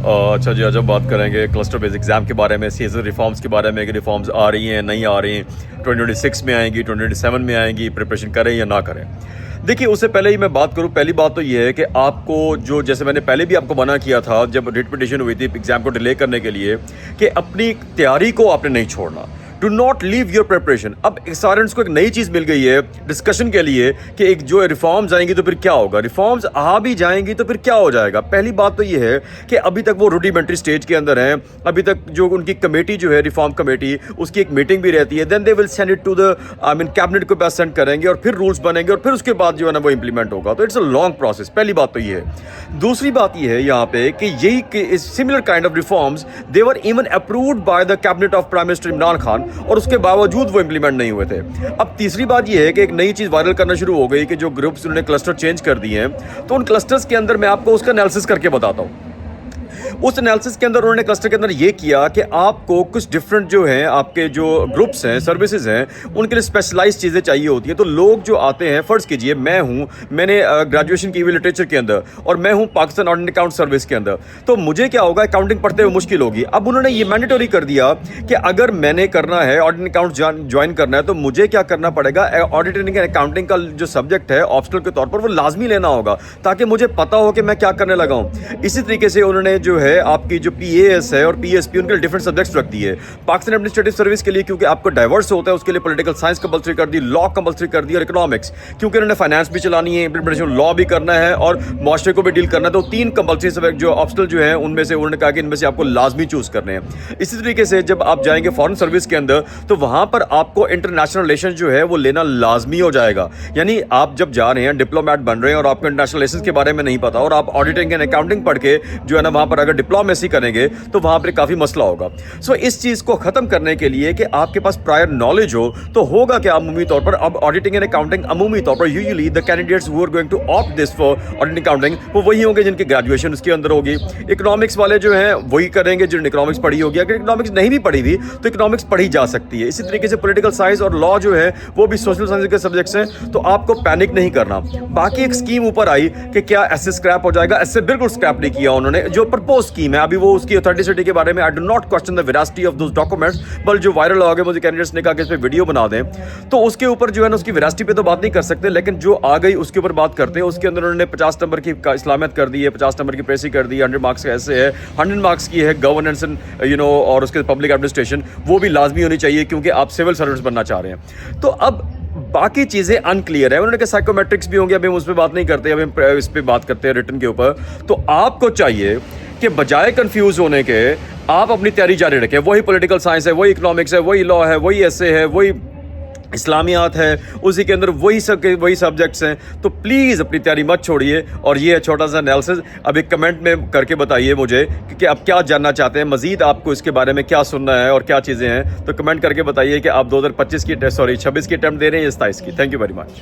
अच्छा जी, आज हम बात करेंगे क्लस्टर बेस्ड एग्ज़ाम के बारे में, सीजन रिफॉर्म्स के बारे में कि रिफॉर्म्स आ रही हैं, नहीं आ रही हैं, 2026 में आएंगी, 2027 में आएंगी, प्रिपरेशन करें या ना करें। देखिए, उससे पहले ही मैं बात करूं, पहली बात तो ये है कि आपको जो, जैसे मैंने पहले भी आपको मना किया था जब रिट पिटीशन हुई थी एग्ज़ाम को डिले करने के लिए, कि अपनी तैयारी को आपने नहीं छोड़ना। Do not leave your preparation. अब स्टूडेंट्स को एक नई चीज़ मिल गई है डिस्कशन के लिए कि एक जो रिफॉर्म्स आएंगी तो फिर क्या होगा, रिफॉर्म्स आ भी जाएंगी तो फिर क्या हो जाएगा। पहली बात तो ये है कि अभी तक वो रूडिमेंट्री स्टेज के अंदर हैं। अभी तक जो उनकी कमेटी जो है रिफॉर्म कमेटी, उसकी एक मीटिंग भी रहती है, then they will send it to the cabinet के पास सेंड करेंगे और फिर रूल्स बनेंगे और फिर उसके बाद जो है ना वो इंप्लीमेंट होगा। तो इट्स अ लॉन्ग प्रोसेस। पहली बात तो ये है। दूसरी बात ये है यहाँ पे कि यही similar kind of reforms they were even approved by the cabinet of prime minister Imran Khan, और उसके बावजूद वो इंप्लीमेंट नहीं हुए थे। अब तीसरी बात ये है कि एक नई चीज वायरल करना शुरू हो गई कि जो ग्रुप्स उन्होंने क्लस्टर चेंज कर दिए हैं, तो उन क्लस्टर्स के अंदर मैं आपको उसका एनालिसिस करके बताता हूं। उस एनालिसिस के अंदर उन्होंने क्लस्टर के अंदर ये किया कि आपको कुछ डिफरेंट जो हैं आपके जो ग्रुप्स हैं, सर्विसेज हैं, उनके लिए स्पेशलाइज चीज़ें चाहिए होती हैं। तो लोग जो आते हैं, फर्ज कीजिए मैंने ग्रेजुएशन की हुई लिटरेचर के अंदर और मैं हूँ पाकिस्तान ऑडिट अकाउंट सर्विस के अंदर, तो मुझे क्या होगा, अकाउंटिंग पढ़ते हुए मुश्किल होगी। अब उन्होंने ये मैंडेटरी कर दिया कि अगर मैंने करना है ऑडिट अकाउंट ज्वाइन करना है तो मुझे क्या करना पड़ेगा, ऑडिटिंग एंड अकाउंटिंग का जो सब्जेक्ट है ऑप्शनल के तौर पर वो लाजमी लेना होगा, ताकि मुझे पता हो कि मैं क्या करने लगा हूँ। इसी तरीके से उन्होंने जो है आपकी जो PAS है और PSP, उनके लिए डिफरेंट सब्जेक्ट्स रख दिए। पाकिस्तान एडमिनिस्ट्रेटिव सर्विस के लिए क्योंकि आपको डाइवर्स होता है, उसके लिए पॉलिटिकल साइंस कंपलसरी कर दी, लॉ कंपलसरी कर दी और इकोनॉमिक्स, क्योंकि उन्होंने फाइनेंस भी चलानी है, इंप्लीमेंटेशन लॉ भी करना है और मुआशरे को भी डील करना है। तो 3 कंपलसरी सब्जेक्ट जो ऑप्शनल जो है उनमें से उन्होंने कहा कि इनमें से आपको लाजमी चूज करने हैं। इसी तरीके से जब आप जाएंगे फॉरेन सर्विस के अंदर तो वहां पर आपको इंटरनेशनल रिलेशन जो है वो लेना लाजमी हो जाएगा। यानी आप जब जा रहे हैं, डिप्लोमेट बन रहे हैं और आपको इंटरनेशनल रिलेशन के बारे में नहीं पता और आप ऑडिटिंग एंड अकाउंटिंग पढ़ के जो है ना वहां पर अगर डिप्लोमेसी करेंगे तो वहां पर काफी मसला होगा। सो इस चीज को खत्म करने के लिए कि आपके पास प्रायर नॉलेज हो तो होगा कि अमूमी तौर पर अब ऑडिटिंग एंड अकाउंटिंग अमूमी तौर पर usually the candidates who are going to opt this for auditing accounting वो वही होंगे जिनकी ग्रेजुएशन उसके अंदर होगी। इकोनॉमिक्स वाले जो हैं वही करेंगे जिन्होंने इकोनॉमिक्स पढ़ी होगी। अगर इकोनॉमिक्स नहीं भी पढ़ी हुई तो इकोनॉमिक्स पढ़ी जा सकती है। इसी तरीके से पॉलिटिकल साइंस और लॉ जो है वो भी सोशल साइंस के सब्जेक्ट्स हैं, तो आपको पैनिक नहीं करना। बाकी एक स्कीम ऊपर आई कि क्या ऐसे स्क्रैप हो जाएगा, ऐसे बिल्कुल स्क्रैप नहीं किया उन्होंने। जो प्रपोज स्कीम है अभी वो उसकी अथेंटिसिटी के बारे में I do not question the veracity of those documents, बल जो वायरल हो गए मुझे कैंडिडेट्स ने कहा कि इस पे वीडियो बना दें, तो उसके ऊपर जो है ना उसकी वेरासिटी पे तो बात नहीं कर सकते, लेकिन जो आ गई उसके ऊपर बात करते हैं। उसके अंदर उन्होंने 50 नंबर की इस्लामियत कर दी है, 50 नंबर की प्रेसी कर दी है, 100 मार्क्स का ऐसे है, 100 मार्क्स की है गवर्नेंस एंड और उसके पब्लिक एडमिनिस्ट्रेशन, वो भी लाजमी होनी चाहिए क्योंकि आप सिविल सर्विस बनना चाह रहे हैं। तो अब बाकी चीजें अनक्लियर है। उन्होंने कहा साइकोमेट्रिक्स भी होंगे, अभी हम उस पर बात नहीं करते, अभी हम इस पे बात करते हैं रिटर्न के ऊपर। तो आपको चाहिए कि बजाय कंफ्यूज होने के आप अपनी तैयारी जारी रखें। वही पॉलिटिकल साइंस है, वही इकोनॉमिक्स है, वही लॉ है, वही एसए है, वही इस्लामियात है, उसी के अंदर वही सब्जेक्ट्स हैं। तो प्लीज़ अपनी तैयारी मत छोड़िए। और ये है छोटा सा एनालिसिस। अब एक कमेंट में करके बताइए मुझे कि आप क्या जानना चाहते हैं, मजीद आपको इसके बारे में क्या सुनना है और क्या चीज़ें हैं। तो कमेंट करके बताइए कि आप 2025 की 26 की अटेम्प्ट दे रहे हैं या 27 की। Thank you very much.